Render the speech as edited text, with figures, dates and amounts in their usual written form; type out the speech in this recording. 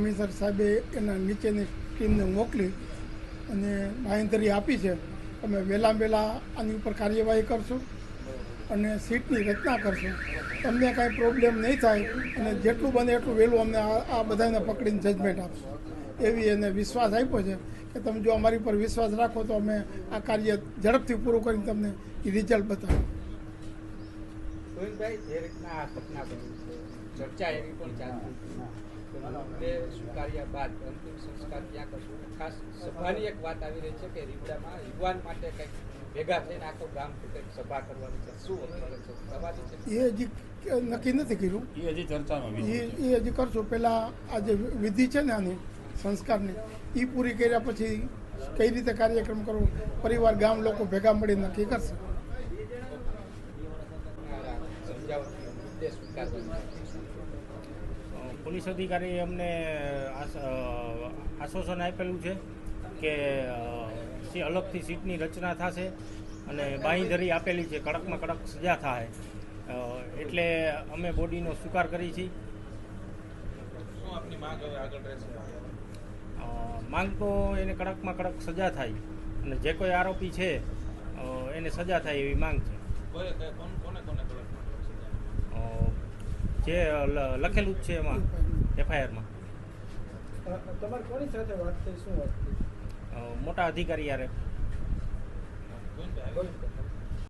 Commissioner સાહેબે એના નીચેની ટીમને મોકલી અને બાંહેધરી આપી છે. અમે વહેલા આની ઉપર કાર્યવાહી કરશું અને સીટની રચના કરશું. તમને કાંઈ પ્રોબ્લેમ નહીં થાય અને જેટલું બને એટલું વહેલું અમને આ બધાને પકડીને જજમેન્ટ આપશું એવી એને વિશ્વાસ આપ્યો છે કે તમે જો અમારી પર વિશ્વાસ રાખો તો અમે આ કાર્ય ઝડપથી પૂરું કરીને તમને રિઝલ્ટ બતાવો. ગોવિંદભાઈ, જે રીતના આ ઘટના બની છે, ચર્ચા એવી પણ ચાલતી હતી સ્વીકાર્યા બાદ અંતિમ સંસ્કાર ત્યાં કરશું. ખાસ સભાની એક વાત આવી રહી છે કે રીવડામાં યુવાન માટે કંઈક ભેગા થઈને આખો ગામ કંઈક સભા કરવાની છે. શું થવાની છે એ હજી નક્કી નથી કર્યું. એ હજી ચર્ચામાં એ હજી કરશું. પહેલાં આ જે વિધિ છે ને આની સંસ્કારની એ પૂરી કર્યા પછી કઈ રીતે કાર્યક્રમ કરવો પરિવાર ગામ લોકો ભેગા મળી નક્કી કરશે. પોલીસ અધિકારી અમને આશ્વાસન આપેલું છે કે અલગથી સીટની રચના થશે અને બાંહેધરી આપેલી છે, કડકમાં કડક સજા થાય. એટલે અમે બોડીનો સ્વીકાર કરી છીએ. માંગ તો એને કડકમાં કડક સજા થાય અને જે કોઈ આરોપી છે એને સજા થાય એવી માંગ છે. જે લખેલું જ છે એમાં એફઆઈઆરમાં. તમારી કોની સાથે વાત થઈ, શું વાત થઈ? મોટા અધિકારી યારે.